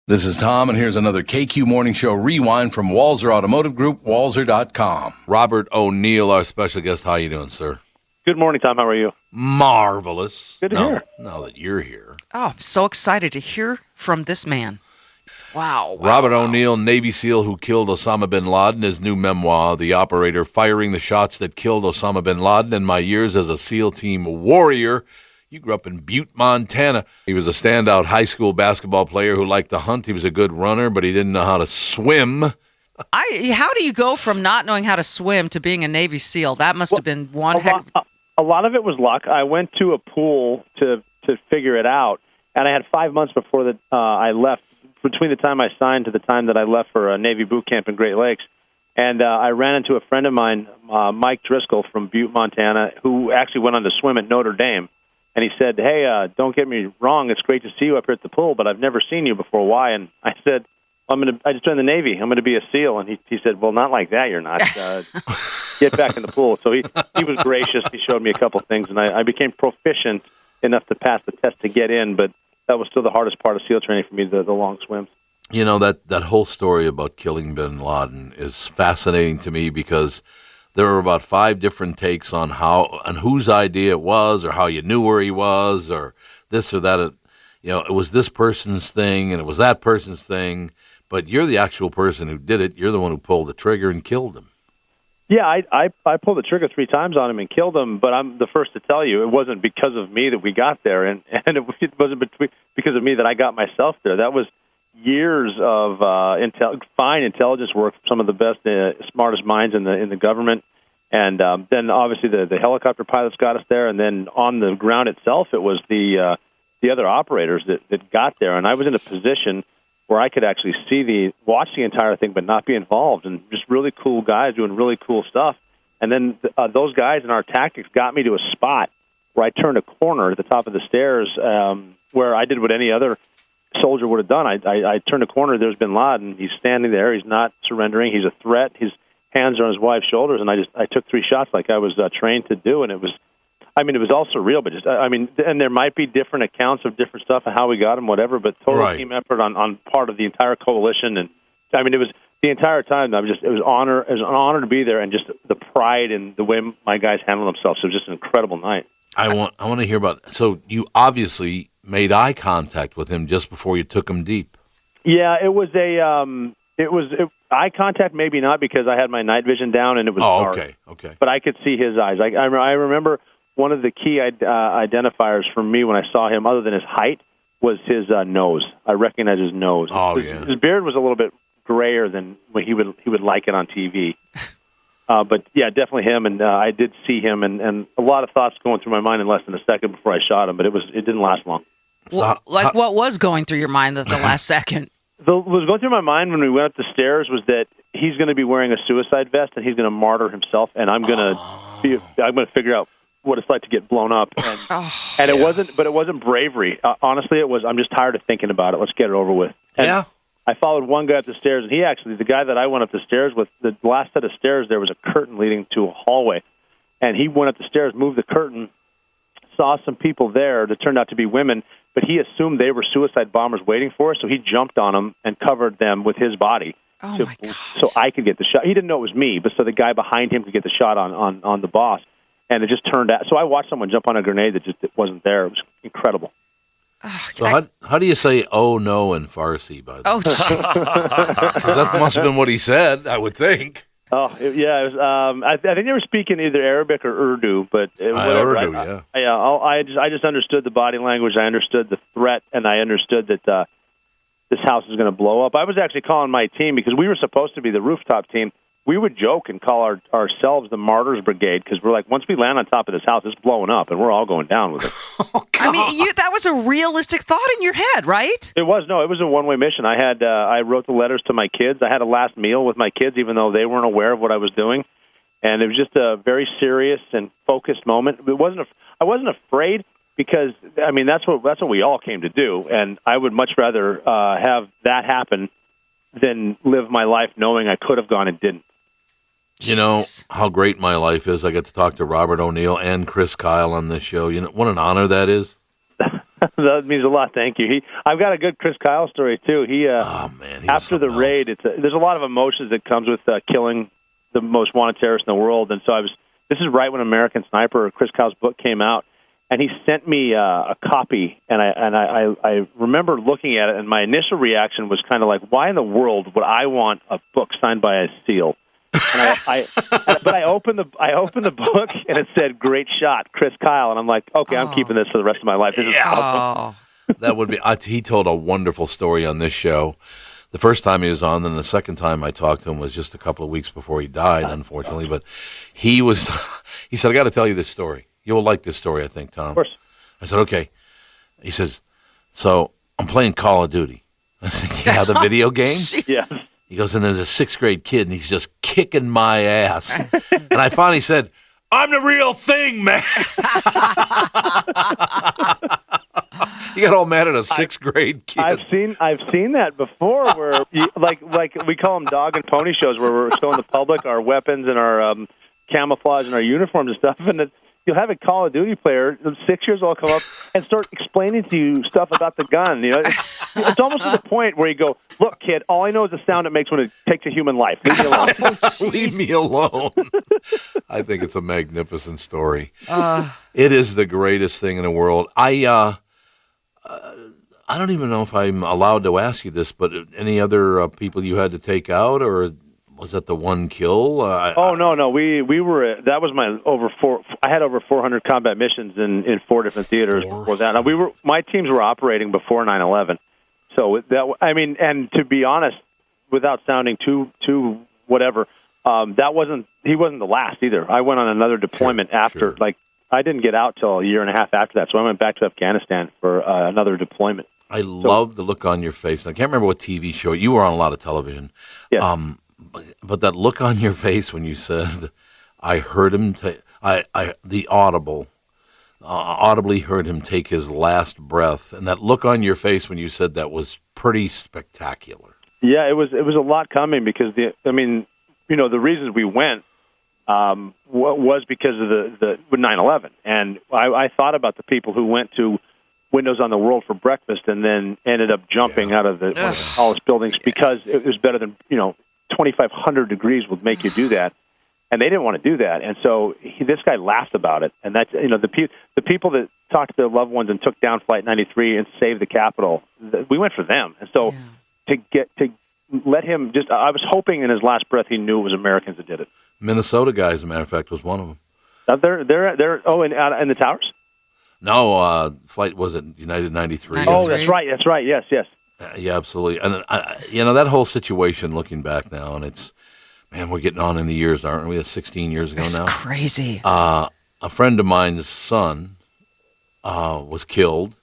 This is Tom, and here's another KQ Morning Show rewind from Walzer Automotive Group, walzer.com. Robert O'Neill, our special guest. How you doing, sir? Good morning, Tom. How are you? Marvelous. Good to hear. Now that you're here. Oh, I'm so excited to hear from this man. Wow. Robert O'Neill, Navy SEAL who killed Osama bin Laden, his new memoir, The Operator, Firing the Shots That Killed Osama bin Laden in My Years as a SEAL Team Warrior. You grew up in Butte, Montana. He was a standout high school basketball player who liked to hunt. He was a good runner, but he didn't know how to swim. How do you go from not knowing how to swim to being a Navy SEAL? That must have been one heck. A lot of it was luck. I went to a pool to figure it out, and I had 5 months before I left, between the time I signed to the time that I left for a Navy boot camp in Great Lakes. And I ran into a friend of mine, Mike Driscoll from Butte, Montana, who actually went on to swim at Notre Dame. And he said, hey, don't get me wrong, it's great to see you up here at the pool, but I've never seen you before. Why? And I said, I just joined the Navy. I'm going to be a SEAL. And he said, well, not like that, you're not. Get back in the pool. So he was gracious. He showed me a couple things, and I became proficient enough to pass the test to get in, but that was still the hardest part of SEAL training for me, the long swims. You know, that whole story about killing bin Laden is fascinating to me because there were about 5 different takes on whose idea it was, or how you knew where he was, or this or that. It was this person's thing, and it was that person's thing. But you're the actual person who did it. You're the one who pulled the trigger and killed him. Yeah, I pulled the trigger 3 times on him and killed him. But I'm the first to tell you, it wasn't because of me that we got there, and it wasn't because of me that I got myself there. That was years of fine intelligence work from some of the best, smartest minds in the government, and then obviously the helicopter pilots got us there, and then on the ground itself, it was the other operators that got there, and I was in a position where I could actually watch the entire thing, but not be involved, and just really cool guys doing really cool stuff, and then those guys and our tactics got me to a spot where I turned a corner at the top of the stairs, where I did what any other soldier would have done. I turned a corner. There's bin Laden. He's standing there. He's not surrendering. He's a threat. His hands are on his wife's shoulders, and I took 3 shots like I was trained to do, and it was all surreal. But and there might be different accounts of different stuff and how we got him, whatever. But total team effort on part of the entire coalition, and it was the entire time. It was an honor to be there, and just the pride and the way my guys handled themselves. It was just an incredible night. I want to hear about. So you obviously made eye contact with him just before you took him deep. Yeah, it was eye contact, maybe not, because I had my night vision down and it was dark. Okay. But I could see his eyes. I remember one of the key identifiers for me when I saw him, other than his height, was his nose. I recognized his nose. His beard was a little bit grayer than what he would like it on TV. But yeah, definitely him, and I did see him, and a lot of thoughts going through my mind in less than a second before I shot him. But it didn't last long. Well, what was going through your mind at the last second? What was going through my mind when we went up the stairs was that he's going to be wearing a suicide vest and he's going to martyr himself, and I'm going to figure out what it's like to get blown up. And it wasn't bravery. Honestly, it was. I'm just tired of thinking about it. Let's get it over with. And I followed one guy up the stairs, and the guy that I went up the stairs with, the last set of stairs, there was a curtain leading to a hallway, and he went up the stairs, moved the curtain, saw some people there that turned out to be women, but he assumed they were suicide bombers waiting for us, so he jumped on them and covered them with his body so I could get the shot. He didn't know it was me, but so the guy behind him could get the shot on the boss, and it just turned out. So I watched someone jump on a grenade that just wasn't there. It was incredible. So how do you say "oh no" in Farsi, by the way? Oh, because that must have been what he said, I would think. Oh, yeah. It was, I think they were speaking either Arabic or Urdu, but whatever. Urdu, I just understood the body language. I understood the threat, and I understood that this house is going to blow up. I was actually calling my team because we were supposed to be the rooftop team. We would joke and call ourselves the Martyrs Brigade because we're like, once we land on top of this house, it's blowing up, and we're all going down with it. I mean, that was a realistic thought in your head, right? It was. No, it was a one-way mission. I wrote the letters to my kids. I had a last meal with my kids, even though they weren't aware of what I was doing. And it was just a very serious and focused moment. I wasn't afraid because, that's what we all came to do, and I would much rather have that happen than live my life knowing I could have gone and didn't. You know how great my life is. I get to talk to Robert O'Neill and Chris Kyle on this show. You know what an honor that is. That means a lot. Thank you. I've got a good Chris Kyle story too. Oh man, he was After the something raid, else. there's a lot of emotions that comes with killing the most wanted terrorist in the world, and so this is right when American Sniper, Chris Kyle's book, came out, and he sent me a copy, and I remember looking at it, and my initial reaction was kind of like, why in the world would I want a book signed by a SEAL? And but I opened the book, and it said, "Great shot, Chris Kyle," and I'm like, okay, I'm keeping this for the rest of my life. This is awesome. That would be. He told a wonderful story on this show. The first time he was on, then the second time I talked to him was just a couple of weeks before he died, unfortunately. But he said, I got to tell you this story. You will like this story, I think, Tom. Of course. I said, okay. He says, so I'm playing Call of Duty. I said, yeah, the video game? Yes. He goes, and there's a 6th grade kid, and he's just kicking my ass. And I finally said, I'm the real thing, man. He got all mad at a 6th grade kid. I've seen that before, where like we call them dog and pony shows, where we're showing the public our weapons and our camouflage and our uniforms and stuff, and you'll have a Call of Duty player, 6 years old, come up and start explaining to you stuff about the gun. You know, it's almost to the point where you go, "Look, kid, all I know is the sound it makes when it takes a human life. Leave me alone." Leave me alone. I think it's a magnificent story. It is the greatest thing in the world. I don't even know if I'm allowed to ask you this, but any other people you had to take out, or was that the one kill? No. We were. That was I had over 400 combat missions in 4 different theaters before that. Now, my teams were operating before 9/11. So and to be honest, without sounding too whatever, he wasn't the last either. I went on another deployment after. Sure. Like, I didn't get out till a year and a half after that, so I went back to Afghanistan for another deployment. I love the look on your face. I can't remember what TV show you were on. A lot of television. Yeah. But that look on your face when you said, "I heard him," audibly heard him take his last breath, and that look on your face when you said that was pretty spectacular. Yeah, it was a lot coming because the reasons we went was because of the 9/11, and I thought about the people who went to Windows on the World for breakfast and then ended up jumping out of one of the tallest buildings because it was better than 2,500 degrees would make you do that, and they didn't want to do that, and so this guy laughed about it, and that's the people that talked to their loved ones and took down Flight 93 and saved the Capitol. We went for them, and so to let him I was hoping in his last breath he knew it was Americans that did it. Minnesota guy, as a matter of fact, was one of them. They're in the towers. No, flight was it United 93. Oh, that's right. Yes. Yeah, absolutely. And that whole situation, looking back now, and we're getting on in the years, aren't we? That's 16 years ago now. It's crazy. A friend of mine's son was killed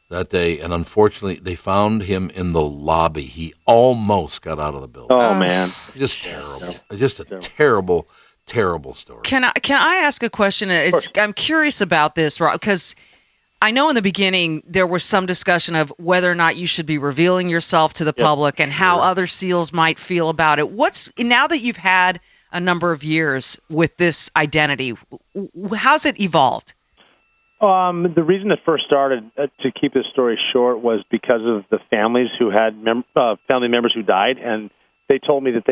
that day, and unfortunately, they found him in the lobby. He almost got out of the building. Oh man, just terrible. Just a terrible, terrible story. Can I ask a question? I'm curious about this, Rob, because I know in the beginning there was some discussion of whether or not you should be revealing yourself to the public and how other SEALs might feel about it. Now that you've had a number of years with this identity, how's it evolved? The reason it first started, to keep this story short, was because of the families who had family members who died, and they told me that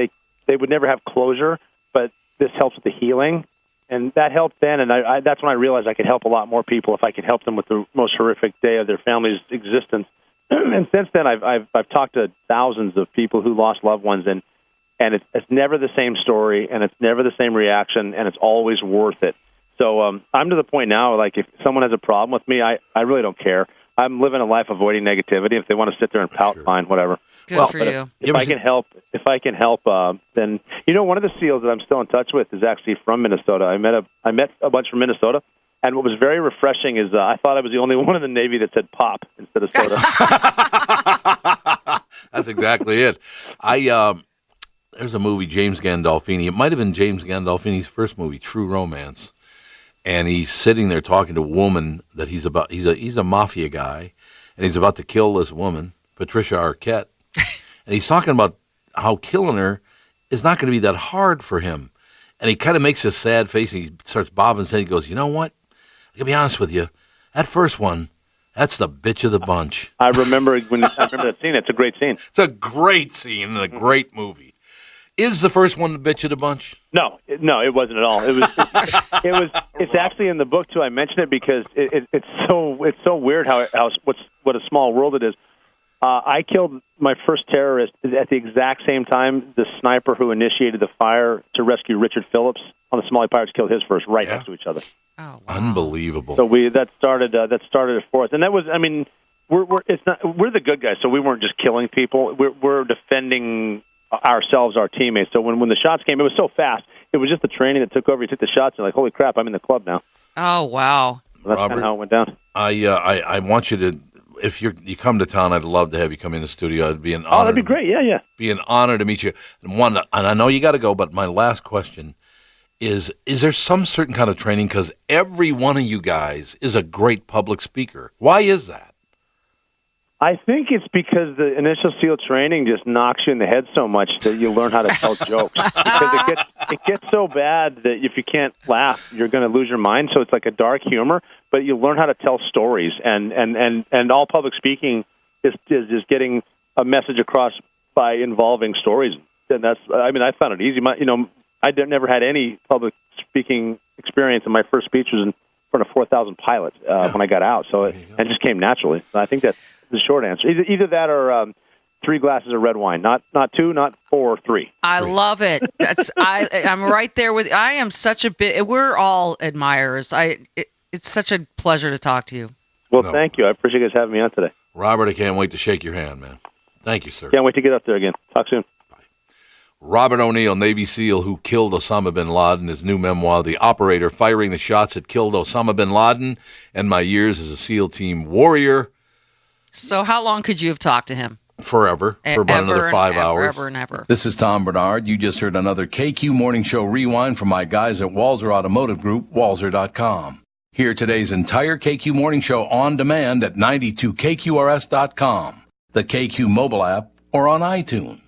they would never have closure, but this helps with the healing. And that helped then, and that's when I realized I could help a lot more people if I could help them with the most horrific day of their family's existence. And since then, I've talked to thousands of people who lost loved ones, and it's never the same story, and it's never the same reaction, and it's always worth it. So I'm to the point now, like, if someone has a problem with me, I really don't care. I'm living a life avoiding negativity. If they want to sit there and pout, fine, whatever. Good for you. If I can help, then one of the SEALs that I'm still in touch with is actually from Minnesota. I met a bunch from Minnesota, and what was very refreshing is I thought I was the only one in the Navy that said "pop" instead of soda. That's exactly it. There's a movie, James Gandolfini. It might have been James Gandolfini's first movie, True Romance. And he's sitting there talking to a woman that he's a mafia guy, and he's about to kill this woman, Patricia Arquette. And he's talking about how killing her is not going to be that hard for him. And he kind of makes a sad face, and he starts bobbing his head. He goes, "You know what? I got to be honest with you. That first one, That's the bitch of the bunch. I remember that scene. It's a great scene. It's a great scene and a great movie. Is the first one the bitch of the bunch? No, it wasn't at all. It was. It's actually in the book too. I mention it because it's so weird what a small world it is. I killed my first terrorist at the exact same time the sniper who initiated the fire to rescue Richard Phillips on the Somali Pirates killed his first, right next to each other. Oh, wow. Unbelievable. So that started it for us, and that was. I mean, we're the good guys, so we weren't just killing people. We're defending ourselves, our teammates. So when the shots came, it was so fast. It was just the training that took over. You took the shots, and you're like, holy crap, I'm in the club now. Oh, wow. So that's kind of how it went down. I want you to, if you come to town, I'd love to have you come in the studio. It'd be an honor. Oh, that'd be great. Yeah. Be an honor to meet you. And I know you got to go, but my last question is there some certain kind of training? Because every one of you guys is a great public speaker. Why is that? I think it's because the initial SEAL training just knocks you in the head so much that you learn how to tell jokes. Because it gets so bad that if you can't laugh, you're going to lose your mind. So it's like a dark humor, but you learn how to tell stories. And all public speaking is just getting a message across by involving stories. And I found it easy. I never had any public speaking experience, and my first speech was in front of 4,000 pilots when I got out. So it just came naturally. So I think that's the short answer. Either that or 3 glasses of red wine. Not 2, not 4, 3. I love it. I'm right there with. I am such a bit. We're all admirers. It's such a pleasure to talk to you. Well, thank you. I appreciate you guys having me on today. Robert, I can't wait to shake your hand, man. Thank you, sir. Can't wait to get up there again. Talk soon. Robert O'Neill, Navy SEAL who killed Osama bin Laden, his new memoir, The Operator, Firing the Shots That Killed Osama bin Laden, and My Years as a SEAL Team Warrior. So how long could you have talked to him? Forever, for about another 5 hours. Ever and ever. This is Tom Bernard. You just heard another KQ Morning Show rewind from my guys at Walzer Automotive Group, walzer.com. Hear today's entire KQ Morning Show on demand at 92KQRS.com, the KQ mobile app, or on iTunes.